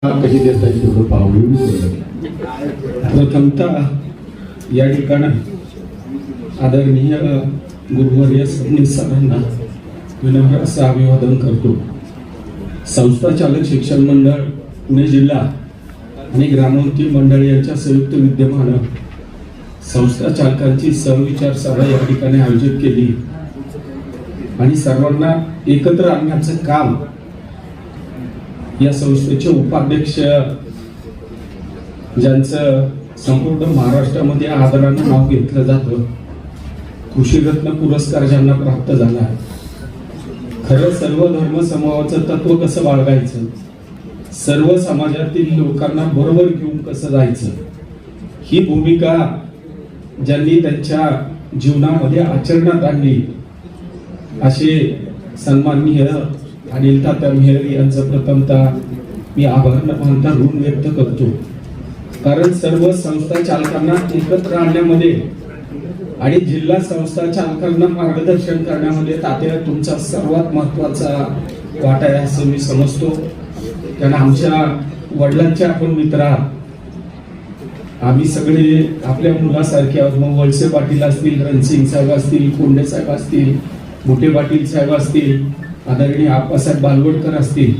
कशी देता येईल तेवढं पाहून प्रथमतः या ठिकाणी आदरणीय गुरुवर्य सबनीस सरांना विनम्र असं अभिवादन करतो. संस्था चालक शिक्षण मंडळ पुणे जिल्हा आणि ग्रामोन्नती मंडळ यांच्या संयुक्त विद्यमानं संस्था चालकांची सहविचार सभा या ठिकाणी आयोजित केली आणि सर्वांना एकत्र आणण्याचं काम या संस्थेचे उपाध्यक्ष ज्यांचं संपूर्ण महाराष्ट्रामध्ये आदरानं नाव घेतलं जातं, कृषीरत्न पुरस्कार ज्यांना प्राप्त झाला आहे. खरं सर्व धर्म समूहाचं तत्व कसं बाळगायचं, सर्व समाजातील लोकांना बरोबर घेऊन कसं जायचं, ही भूमिका ज्यांनी त्यांच्या जीवनामध्ये आचरणात आणली असे सन्माननीय अनिल तात्या मेहर यांचं प्रथमतः मी आभार मानता ऋण व्यक्त करतो. कारण सर्व संस्था चालकांना एकत्र आणण्यामध्ये आणि जिल्हा संस्था चालकांना मार्गदर्शन करण्यामध्ये तात्या तुमचा सर्वात महत्वाचा वाटा आहे असं मी समजतो. कारण आमच्या वडिलांचे आपण मित्र आहात. आम्ही सगळे आपल्या मुलासारखे आहोत. मग वळसे पाटील असतील, रणसिंग साहेब असतील, कोंडे साहेब असतील, मोठे पाटील साहेब असतील, आदरणीय आप्पासाहेब बालवडकर असतील,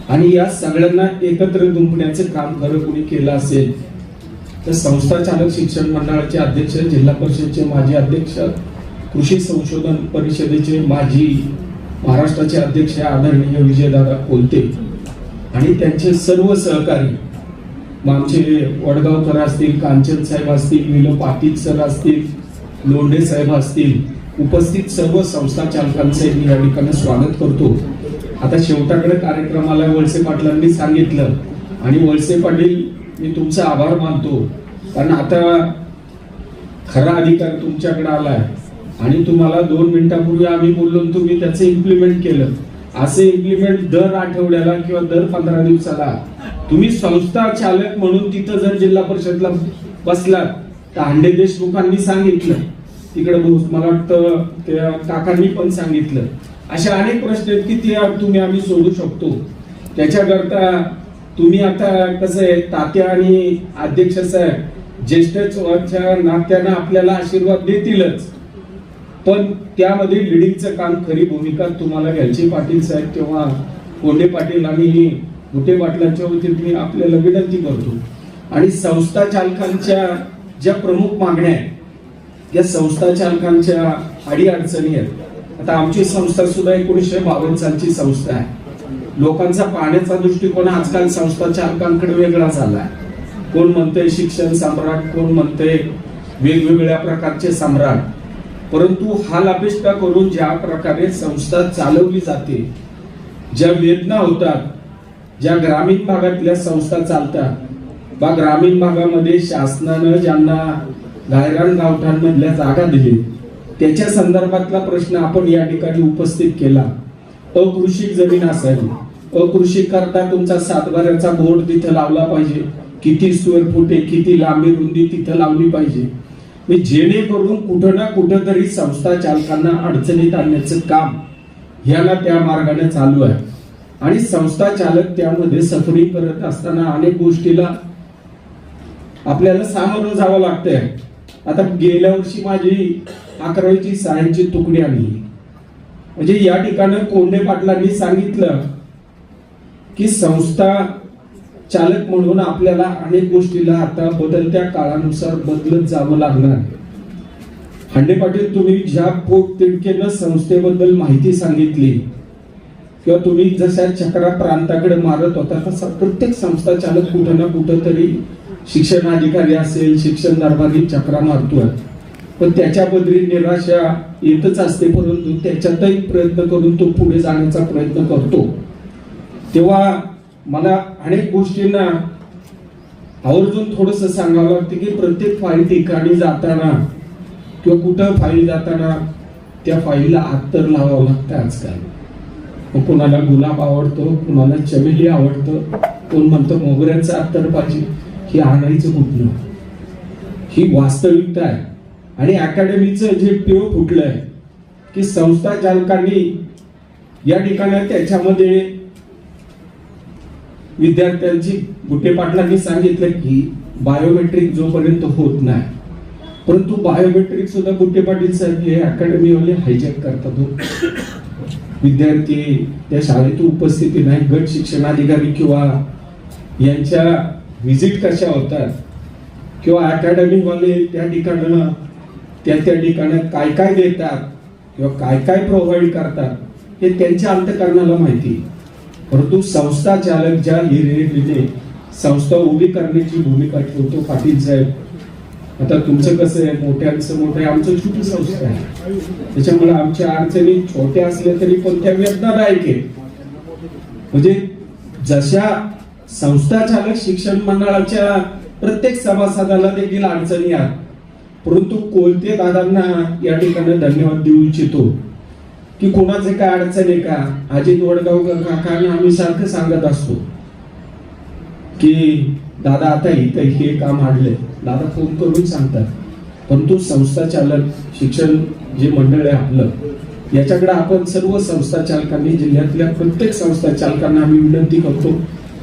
आणि या सगळ्यांना एकत्र गुंफण्याचं काम खरं कोणी केलं असेल तर संस्था चालक शिक्षण मंडळाचे अध्यक्ष, जिल्हा परिषदेचे माजी अध्यक्ष, कृषी संशोधन परिषदेचे माजी महाराष्ट्राचे अध्यक्ष आदरणीय विजयदादा कोलते आणि त्यांचे सर्व सहकारी, आमचे वडगावकर असतील, कांचन साहेब असतील, विलो पाटील सर असतील, लोंढे साहेब असतील, उपस्थित सर्व संस्था चालकांचे मी या ठिकाणी स्वागत करतो. आता शेवटाकडे कार्यक्रमाला वळसे पाटलांनी सांगितलं आणि वळसे पाटील मी तुमचा आभार मानतो. कारण आता खरा अधिकार तुमच्याकडे आलाय आणि तुम्हाला 2 मिनिटांपूर्वी आम्ही बोललो, तुम्ही त्याचं इम्प्लिमेंट केलं. असे इम्प्लिमेंट दर आठवड्याला किंवा दर 15 दिवसाला तुम्ही संस्था चालक म्हणून तिथं जर जिल्हा परिषदला बसलात तर हांडे देशमुखांनी सांगितलं, तिकडे मला वाटतं त्या काकांनी पण सांगितलं, अशा अनेक प्रश्न आहेत की ते तुम्ही आम्ही सोडू शकतो. त्याच्याकरता तुम्ही आता कसं आहे, तात्या आणि अध्यक्ष साहेब ज्येष्ठच्या नात्यानं आपल्याला आशीर्वाद देतीलच, पण त्यामध्ये लिडिंगचं काम, खरी भूमिका तुम्हाला घ्यायची. पाटील साहेब किंवा कोंडे पाटील आणि मोठे पाटलांच्या वतीने मी आपल्याला विनंती करतो. आणि संस्था चालकांच्या ज्या प्रमुख मागण्या आहेत, या संस्था चालकांच्या अडीअडचणी आहेत. आता आमची संस्था सुद्धा 1952 सालची संस्था आहे. लोकांचा पाहण्याचा दृष्टिकोन आजकाल संस्था चालकांकडे वेगळा झालाय. कोण म्हणतंय शिक्षण सम्राट, कोण म्हणतंय वेगवेगळ्या प्रकारचे सम्राट. परंतु हाल अपेक्षा करून ज्या प्रकारे संस्था चालवली जाते, ज्या वेदना होतात, ज्या ग्रामीण भागातल्या संस्था चालतात, बा ग्रामीण भागामध्ये शासनानं ज्यांना गायरान गावठांमधल्या जागा दिली त्याच्या संदर्भातला प्रश्न आपण या ठिकाणी उपस्थित केला. अकृषिक जमीन असावी, अकृषिक करता तुमचा सातबाऱ्याचा बोर्ड तिथं लावला पाहिजे, किती स्क्वेअर फूट आहे, किती लांबी रुंदी तिथं लावली पाहिजे, जेणेकरून कुठं ना कुठं तरी संस्था चालकांना अडचणीत आणण्याचं काम ह्याला त्या मार्गाने चालू आहे. आणि संस्था चालक त्यामध्ये सफरिंग करत असताना अनेक गोष्टीला आपल्याला सामोरं जावं लागतंय. आता गेल्या वर्षी माझी 11वीची सायन्सची तुकडी आली. म्हणजे या ठिकाणी कोंडे पाटलांनी सांगितलं की संस्था चालक म्हणून आपल्याला अनेक गोष्टीला आता बदलत्या काळानुसार बदलत जावं लागणार. हांडे पाटील, तुम्ही ज्या पोटतिडकीनं संस्थेबद्दल माहिती सांगितली किंवा तुम्ही जशा चक्रा प्रांताकडे मारत होता तसा प्रत्येक संस्था चालक कुठं ना कुठं तरी शिक्षण अधिकारी असेल, शिक्षण दरबारी चक्रा मारतोय. पण त्याच्या बदली निराशा येतच असते, परंतु त्याच्यातही प्रयत्न करून तो पुढे जाण्याचा प्रयत्न करतो. तेव्हा मला अनेक गोष्टींना आवर्जून थोडस सांगावं लागतं की प्रत्येक फाईल ठिकाणी जाताना किंवा कुठं फाईल जाताना त्या फाईलला अत्तर लावावं लागतं. आजकाल कोणाला गुलाब आवडतो, कोणाला चमेली आवडतं, कोण म्हणतं मोगऱ्याचं अत्तर पाहिजे. हे आणायचं कुठलं, ही वास्तविकता आहे. आणि अकॅडमीचं जे पेव फुटलंय की संस्था चालकांनी या ठिकाणी त्याच्यामध्ये विद्यार्थ्यांची गुट्टे पाटलांनी सांगितलं की बायोमेट्रिक जोपर्यंत होत नाही, परंतु बायोमेट्रिक सुद्धा गुट्टे पाटील साहेब हे अकॅडमीवाले हायजॅक करतात. विद्यार्थी त्या शाळेत उपस्थिती नाही, गट शिक्षणाधिकारी किंवा यांच्या व्हिजिट कशा होतात किंवा अकॅडमीवाले त्या ठिकाणं त्या ठिकाणी काय काय देतात किंवा काय काय प्रोव्हाइड करतात हे त्यांच्या अंतःकरणाला माहिती. परंतु संस्था चालक ज्या हिरिरीने संस्था उभी करण्याची भूमिका ठेवतो पाटील साहेब, आता तुमचं कसं आहे, मोठ्यांचं मोठं आहे, आमचं छोटी संस्था आहे, त्याच्यामुळे आमच्या अडचणी छोट्या असल्या तरी पण त्या वेदनादायक आहे. म्हणजे जशा संस्था चालक शिक्षण मंडळाच्या प्रत्येक सभासदाला देखील अडचणी आहेत, परंतु कोलते दादांना या ठिकाणी धन्यवाद देऊ इच्छितो की कोणाचे काय अडचण आहे का. अजित वडगावकर काकांना आम्ही सारखं सांगत असतो की दादा आता इथं हे काम आणलंय, दादा फोन करून सांगतात. परंतु संस्था चालक शिक्षण जे मंडळ आहे आपलं, याच्याकडे आपण सर्व संस्था चालकांनी, जिल्ह्यातल्या प्रत्येक संस्था चालकांना आम्ही विनंती करतो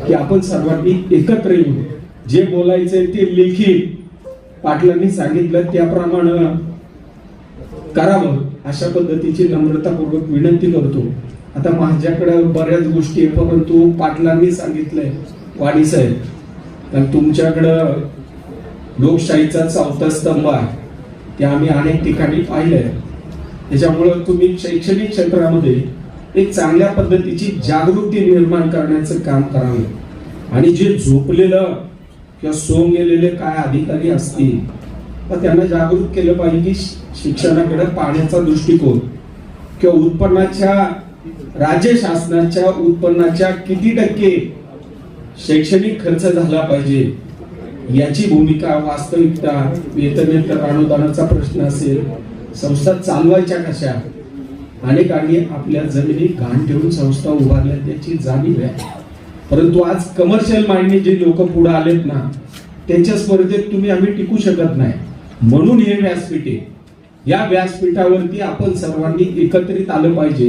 की आपण सर्वांनी एकत्र येऊन जे बोलायचंय ते लेखी पाटलांनी सांगितलं त्याप्रमाणे करावं, अशा पद्धतीची नम्रतापूर्वक विनंती करतो. आता माझ्याकडे बऱ्याच गोष्टी आहे, परंतु पाटलांनी सांगितलंय वाणी साहेब, तर तुमच्याकडं लोकशाहीचा चौथा स्तंभ आहे, ते आम्ही अनेक ठिकाणी पाहिलंय. त्याच्यामुळं तुम्ही शैक्षणिक क्षेत्रामध्ये एक चांगल्या पद्धतीची जागृती निर्माण करण्याचं काम करावे. आणि जे झोपलेलं किंवा सोंग गेलेले काय अधिकारी असतील तर त्यांना जागृत केलं पाहिजे की शिक्षणाकडे पाहण्याचा दृष्टिकोन किंवा उत्पन्नाच्या, राज्य शासनाच्या उत्पन्नाच्या किती टक्के शैक्षणिक खर्च झाला पाहिजे याची भूमिका, वास्तविकता, वेतनेतर अनुदानाचा प्रश्न असेल, संस्था चालवायच्या कशा, अनेकांनी आपल्या जमिनी घाण ठेवून संस्था उभारल्या त्याची जाणीव आहे. परंतु आज कमर्शियल माइंडने जे लोक पुढे आलेत ना, त्यांच्या स्पर्धेत तुम्ही आम्ही टिकू शकत नाही. म्हणून हे व्यासपीठ आहे, या व्यासपीठावरती आपण सर्वांनी एकत्रित आलं पाहिजे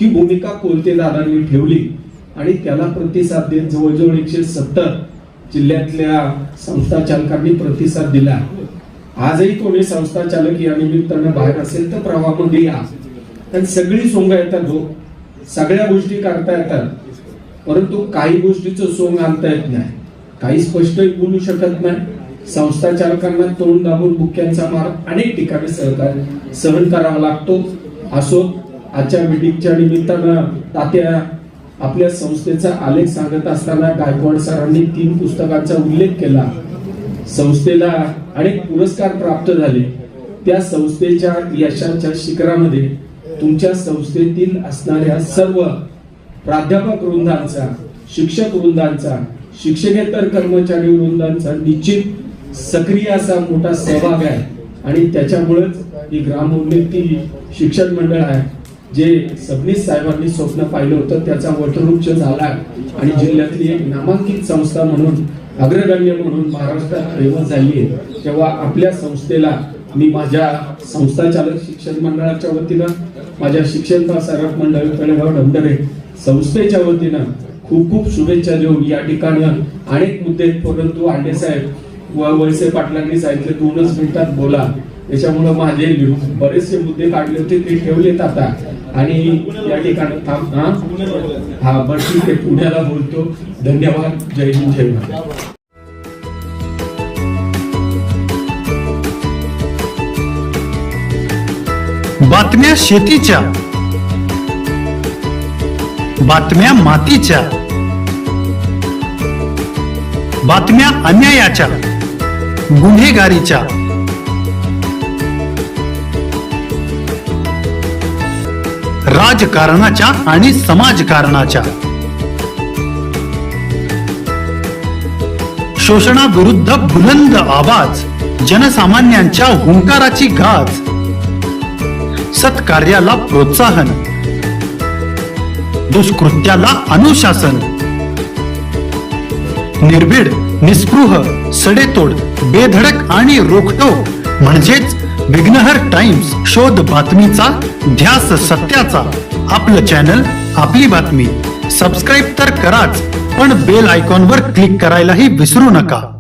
ही भूमिका कोलते दादांनी ठेवली आणि त्याला प्रतिसाद देत जवळजवळ 170 जिल्ह्यातल्या संस्था चालकांनी प्रतिसाद दिला. आजही कोणी संस्था चालक या निमित्तानं बाहेर असेल तर प्रवाहामध्ये या, कारण सगळी सोंग येतात, सगळ्या गोष्टी करता येतात, परंतु काही गोष्टीचं सोंग आणता येत नाही, काही स्पष्ट बोलू शकत नाही. संस्था चालकांना तोंड दाबून बुक्यांचा मार अनेक ठिकाणी सहन करावा लागतो. असो, आजच्या मीटिंगच्या निमित्तानं तात्या आपल्या संस्थेचा आलेख सांगत असताना गायकवाड सरांनी 3 पुस्तकांचा उल्लेख केला. संस्थेला अनेक पुरस्कार प्राप्त झाले. त्या संस्थेच्या यशाच्या शिखरामध्ये तुमच्या संस्थेतील असणाऱ्या सर्व प्राध्यापक वृंदांचा, शिक्षक वृंदांचा, शिक्षकेतर कर्मचारी वृंदांचा निश्चित सक्रिय असा मोठा सहभाग आहे. आणि त्याच्यामुळेच ही ग्रामोन्नती शिक्षण मंडळ आहे, जे सबनीस साहेबांनी स्वप्न पाहिलं होतं त्याचा वटवृक्ष झाला आणि जिल्ह्यातली एक नामांकित संस्था म्हणून, अग्रगण्य म्हणून महाराष्ट्रात फेमस झाली आहे. तेव्हा आपल्या संस्थेला मी माझ्या संस्था चालक शिक्षण मंडळाच्या वतीनं, माझ्या शिक्षण प्रसारक मंडळ तळेगाव डंडरे संस्थेच्या वतीनं खूप खूप शुभेच्छा देऊन या ठिकाणी अनेक मुद्दे, परंतु आंडे साहेब व वळसे पाटलांनी सांगितले 2च मिनिटात बोला, त्याच्यामुळे माझे बरेचसे मुद्दे काढले होते ते ठेवलेत आता. आणि या ठिकाणी बरं ठीक आहे, पुण्याला बोलतो. धन्यवाद. जय हिंद, जय भारत. बातम्या शेतीच्या, बातम्या मातीच्या, बातम्या अन्यायाच्या, गुन्हेगारीच्या, राजकारणाच्या आणि समाजकारणाच्या, शोषणाविरुद्ध बुलंद आवाज, जनसामान्यांच्या हुंकाराची गाज, सत्कार्याला प्रोत्साहन, दुष्कृत्याला अनुशासन, निर्भीड, निस्पृह, सडेतोड, बेधडक आणि रोखठोक म्हणजेच विघ्नहर टाइम्स. शोध बातमीचा, ध्यास सत्याचा. आपलं चॅनल, आपली बातमी. सबस्क्राईब तर कराच. पण बेल आयकॉनवर क्लिक करायलाही विसरू नका.